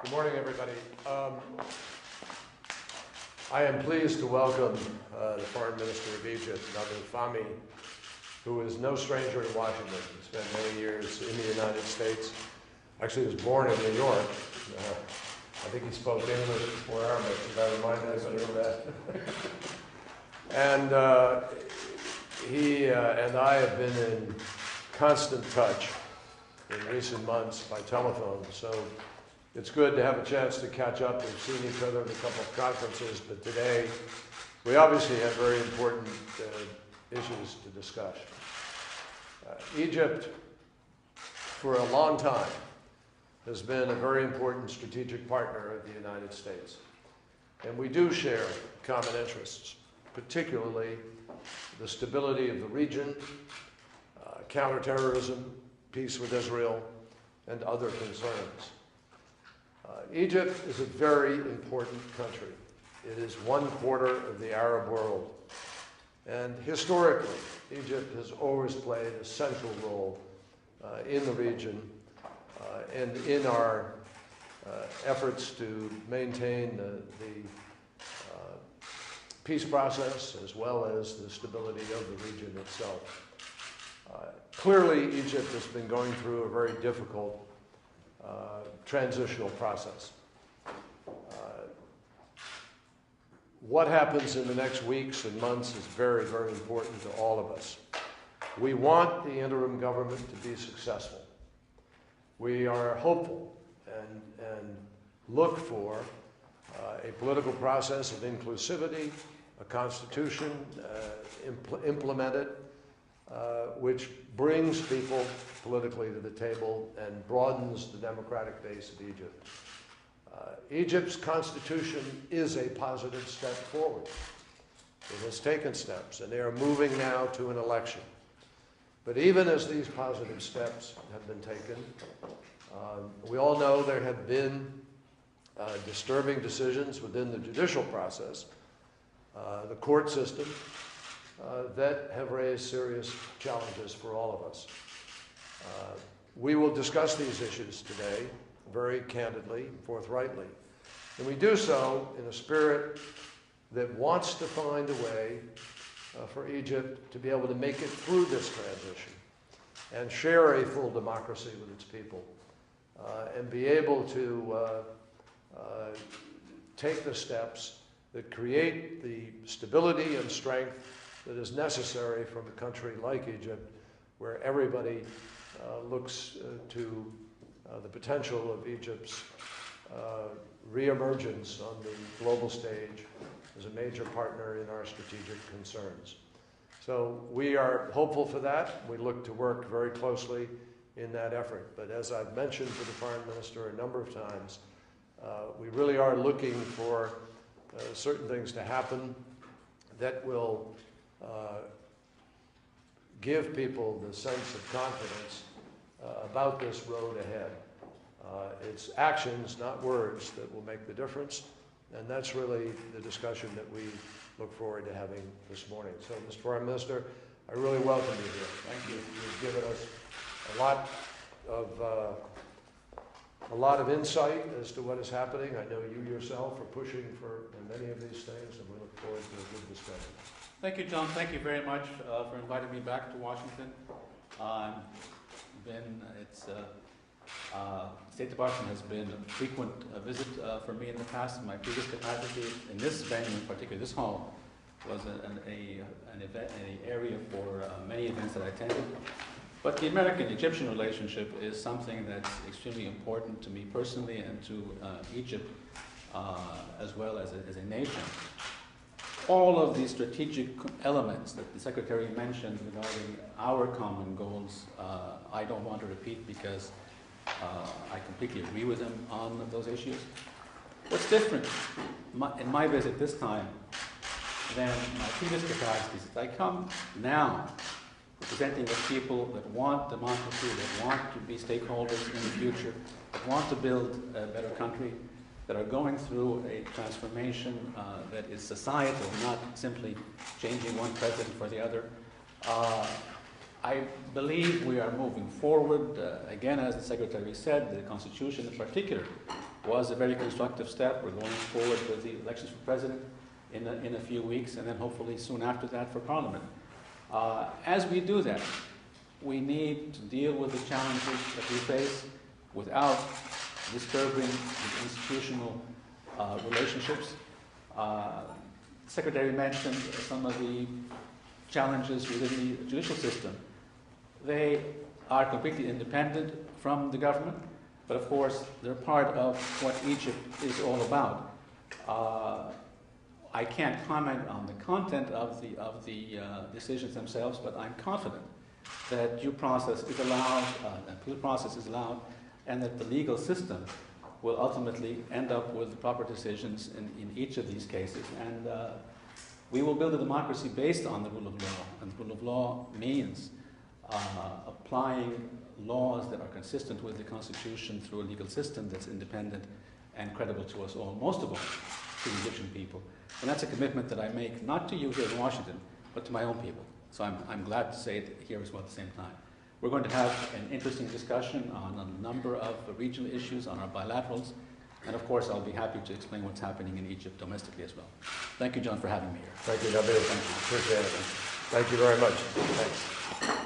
Good morning, everybody. I am pleased to welcome the Foreign Minister of Egypt, Wafhemi, who is no stranger to Washington. He spent many years in the United States. Actually, he was born in New York. I think he spoke English before Arabic, if I remind anybody of that. And he and I have been in constant touch in recent months by telephone. So it's good to have a chance to catch up. We've seen each other at a couple of conferences, but today we obviously have very important issues to discuss. Egypt, for a long time, has been a very important strategic partner of the United States. And we do share common interests, particularly the stability of the region, counterterrorism, peace with Israel, and other concerns. Egypt is a very important country. It is 1/4 of the Arab world. And historically, Egypt has always played a central role in the region and in our efforts to maintain the peace process as well as the stability of the region itself. Clearly, Egypt has been going through a very difficult transitional process. What happens in the next weeks and months is very, very important to all of us. We want the interim government to be successful. We are hopeful and look for a political process of inclusivity, a constitution implemented, which brings people politically to the table and broadens the democratic base of Egypt. Egypt's constitution is a positive step forward. It has taken steps, and they are moving now to an election. But even as these positive steps have been taken, we all know there have been disturbing decisions within the judicial process, the court system, that have raised serious challenges for all of us. We will discuss these issues today very candidly, forthrightly. And we do so in a spirit that wants to find a way for Egypt to be able to make it through this transition and share a full democracy with its people and be able to take the steps that create the stability and strength that is necessary from a country like Egypt, where everybody looks to the potential of Egypt's reemergence on the global stage as a major partner in our strategic concerns. So we are hopeful for that. We look to work very closely in that effort. But as I've mentioned to the Foreign Minister a number of times, we really are looking for certain things to happen that will give people the sense of confidence about this road ahead. It's actions, not words, that will make the difference, and that's really the discussion that we look forward to having this morning. So, Mr. Foreign Minister, I really welcome you here. Thank you. You've given us a lot of insight as to what is happening. I know you yourself are pushing for many of these things, and we look forward to a good discussion. Thank you, John. Thank you very much for inviting me back to Washington. State Department has been a frequent visit for me in the past. In my previous capacity, in this venue in particular, this hall was an area for many events that I attended. But the American-Egyptian relationship is something that's extremely important to me personally and to Egypt as well as a nation. All of these strategic elements that the Secretary mentioned regarding our common goals, I don't want to repeat because I completely agree with him on those issues. What's different in my visit this time than my previous capacities is I come now representing the people that want democracy, that want to be stakeholders in the future, that want to build a better country, that are going through a transformation that is societal, not simply changing one president for the other. I believe we are moving forward. Again, as the Secretary said, the Constitution in particular was a very constructive step. We're going forward with the elections for president in a few weeks, and then hopefully soon after that for parliament. As we do that, we need to deal with the challenges that we face without disturbing the institutional relationships. The Secretary mentioned some of the challenges within the judicial system. They are completely independent from the government, but of course they're part of what Egypt is all about. I can't comment on the content of the decisions themselves, but I'm confident that due process is allowed, and that the legal system will ultimately end up with the proper decisions in each of these cases. And we will build a democracy based on the rule of law. And the rule of law means applying laws that are consistent with the Constitution through a legal system that's independent and credible to us all, most of all to the Egyptian people. And that's a commitment that I make not to you here in Washington, but to my own people. So I'm glad to say it here as well at the same time. We're going to have an interesting discussion on a number of regional issues, on our bilaterals, and of course I'll be happy to explain what's happening in Egypt domestically as well. Thank you, John, for having me here. Thank you, Nabil. Thank you. Appreciate it. Thank you very much. Thanks.